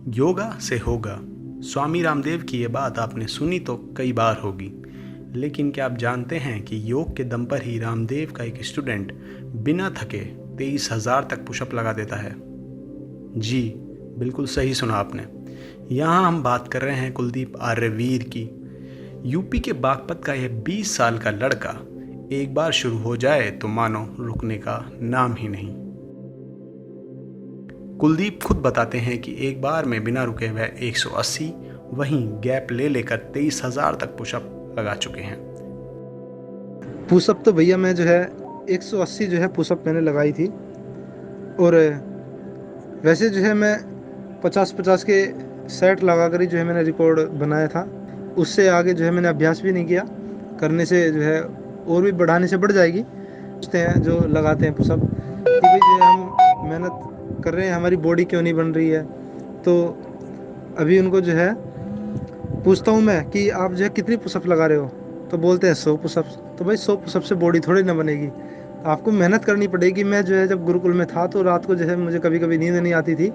योगा से होगा। स्वामी रामदेव की ये बात आपने सुनी तो कई बार होगी, लेकिन क्या आप जानते हैं कि योग के दम पर ही रामदेव का एक स्टूडेंट बिना थके 23,000 तक पुशअप लगा देता है। जी बिल्कुल सही सुना आपने। यहाँ हम बात कर रहे हैं कुलदीप आर्यवीर की। यूपी के बागपत का यह 20 साल का लड़का एक बार शुरू हो जाए तो मानो रुकने का नाम ही नहीं। कुलदीप खुद बताते हैं कि एक बार में बिना रुके वह 180 वहीं गैप ले लेकर 23,000 तक पुशअप लगा चुके हैं। पुशअप तो भैया मैं जो है 180 जो है पुशअप मैंने लगाई थी, और वैसे जो है मैं 50-50 के सेट लगा कर ही जो है मैंने रिकॉर्ड बनाया था। उससे आगे जो है मैंने अभ्यास भी नहीं किया। करने से जो है और भी बढ़ाने से बढ़ जाएगी। पूछते हैं जो लगाते हैं पुशअप कि भाई जो है हम मेहनत कर रहे हैं, हमारी बॉडी क्यों नहीं बन रही है। तो अभी उनको जो है पूछता हूँ मैं कि आप जो है कितनी पुशअप लगा रहे हो, तो बोलते हैं 100 पुशअप्स। तो भाई 100 पुशअप से बॉडी थोड़ी ना बनेगी, आपको मेहनत करनी पड़ेगी। मैं जो है जब गुरुकुल में था तो रात को जो है मुझे कभी कभी नींद नहीं आती थी,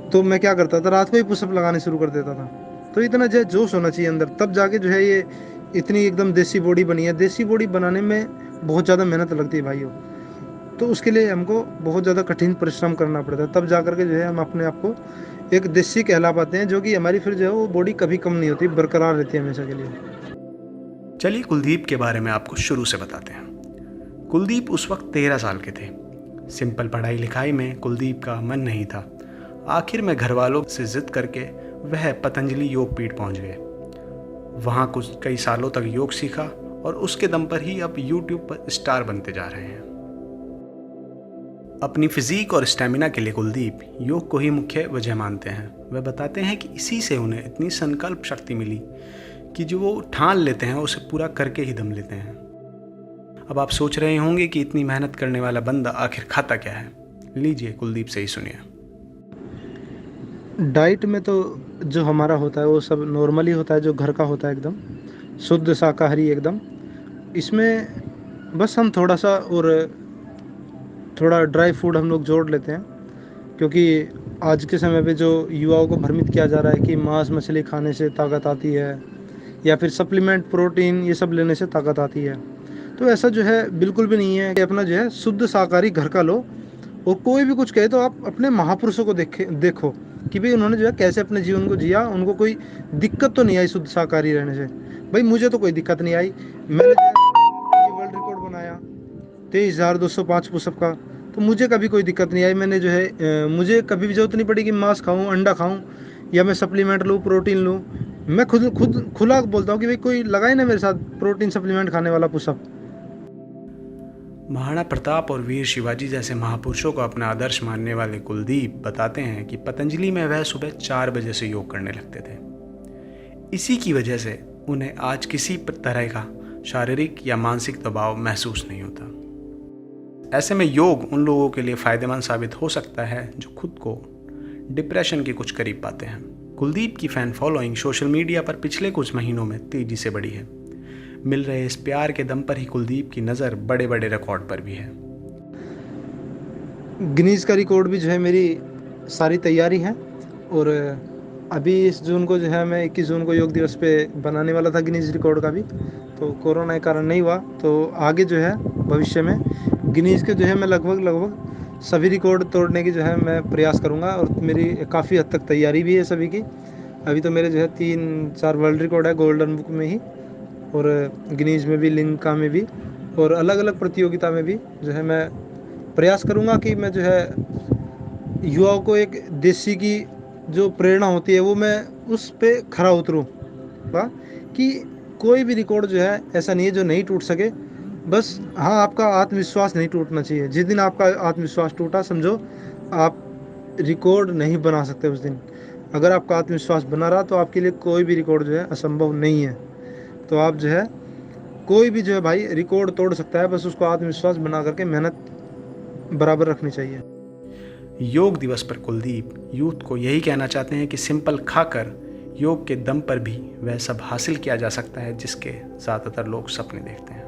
तो मैं क्या करता था, रात को ही पुशअप लगाने शुरू कर देता था। तो इतना जो है जोश होना चाहिए अंदर, तब जाके जो है ये इतनी एकदम देसी बॉडी बनी है। देसी बॉडी बनाने में बहुत ज़्यादा मेहनत लगती है भाइयों, तो उसके लिए हमको बहुत ज़्यादा कठिन परिश्रम करना पड़ता है। तब जा करके जो है हम अपने आप को एक देसी कहला पाते हैं, जो कि हमारी फिर जो है वो बॉडी कभी कम नहीं होती, बरकरार रहती है हमेशा के लिए। चलिए कुलदीप के बारे में आपको शुरू से बताते हैं। कुलदीप उस वक्त 13 साल के थे। सिंपल पढ़ाई लिखाई में कुलदीप का मन नहीं था। आखिर में घर वालों से जिद करके वह पतंजलि योग पीठ पहुंच गए। वहां कुछ कई सालों तक योग सीखा और उसके दम पर ही अब यूट्यूब पर स्टार बनते जा रहे हैं। अपनी फिजिक और स्टेमिना के लिए कुलदीप योग को ही मुख्य वजह मानते हैं। वह बताते हैं कि इसी से उन्हें इतनी संकल्प शक्ति मिली कि जो वो ठान लेते हैं उसे पूरा करके ही दम लेते हैं। अब आप सोच रहे होंगे कि इतनी मेहनत करने वाला बंदा आखिर खाता क्या है। लीजिए कुलदीप से ही सुनिए। डाइट में तो जो हमारा होता है वो सब नॉर्मली होता है, जो घर का होता है, एकदम शुद्ध शाकाहारी एकदम। इसमें बस हम थोड़ा सा और थोड़ा ड्राई फूड हम लोग जोड़ लेते हैं, क्योंकि आज के समय पे जो युवाओं को भ्रमित किया जा रहा है कि मांस मछली खाने से ताकत आती है या फिर सप्लीमेंट प्रोटीन ये सब लेने से ताकत आती है, तो ऐसा जो है बिल्कुल भी नहीं है। कि अपना जो है शुद्ध शाकाहारी घर का लो, और कोई भी कुछ कहे तो आप अपने महापुरुषों को देखो कि भाई उन्होंने जो है कैसे अपने जीवन को जिया, उनको कोई दिक्कत तो नहीं आई शुद्ध शाकाहारी रहने से। भाई मुझे तो कोई दिक्कत नहीं आई। मैंने जो है ये वर्ल्ड रिकॉर्ड बनाया 23,205 पुशअप का, तो मुझे कभी कोई दिक्कत नहीं आई। मैंने जो है मुझे कभी भी जरूरत नहीं पड़ी कि मांस खाऊं, अंडा खाऊं या मैं सप्लीमेंट लूँ, प्रोटीन लूँ। मैं खुद खुला बोलता हूँ कि भाई कोई लगाए ना मेरे साथ प्रोटीन सप्लीमेंट खाने वाला पुशअप। महाराणा प्रताप और वीर शिवाजी जैसे महापुरुषों को अपना आदर्श मानने वाले कुलदीप बताते हैं कि पतंजलि में वह सुबह 4 बजे से योग करने लगते थे। इसी की वजह से उन्हें आज किसी तरह का शारीरिक या मानसिक दबाव महसूस नहीं होता। ऐसे में योग उन लोगों के लिए फ़ायदेमंद साबित हो सकता है जो खुद को डिप्रेशन के कुछ करीब पाते हैं। कुलदीप की फ़ैन फॉलोइंग सोशल मीडिया पर पिछले कुछ महीनों में तेज़ी से बढ़ी है। मिल रहे इस प्यार के दम पर ही कुलदीप की नज़र बड़े बड़े रिकॉर्ड पर भी है। गिनीज का रिकॉर्ड भी जो है मेरी सारी तैयारी है, और अभी इस जून को जो है मैं 21 जून को योग दिवस पे बनाने वाला था गिनीज रिकॉर्ड का भी, तो कोरोना के कारण नहीं हुआ। तो आगे जो है भविष्य में गिनीज के जो है मैं लगभग सभी रिकॉर्ड तोड़ने की जो है मैं प्रयास करूँगा, और मेरी काफ़ी हद तक तैयारी भी है सभी की। अभी तो मेरे जो है 3-4 वर्ल्ड रिकॉर्ड है गोल्डन बुक में ही, और गिनीज में भी, लिम्का में भी, और अलग अलग प्रतियोगिता में भी जो है मैं प्रयास करूँगा कि मैं जो है युवाओं को एक देसी की जो प्रेरणा होती है वो मैं उस पे खरा उतरूँ, कि कोई भी रिकॉर्ड जो है ऐसा नहीं है जो नहीं टूट सके। बस हाँ, आपका आत्मविश्वास नहीं टूटना चाहिए। जिस दिन आपका आत्मविश्वास टूटा, समझो आप रिकॉर्ड नहीं बना सकते उस दिन। अगर आपका आत्मविश्वास बना रहा तो आपके लिए कोई भी रिकॉर्ड जो है असंभव नहीं है। तो आप जो है कोई भी जो है भाई रिकॉर्ड तोड़ सकता है, बस उसको आत्मविश्वास बना करके मेहनत बराबर रखनी चाहिए। योग दिवस पर कुलदीप यूथ को यही कहना चाहते हैं कि सिंपल खाकर योग के दम पर भी वह सब हासिल किया जा सकता है जिसके ज़्यादातर लोग सपने देखते हैं।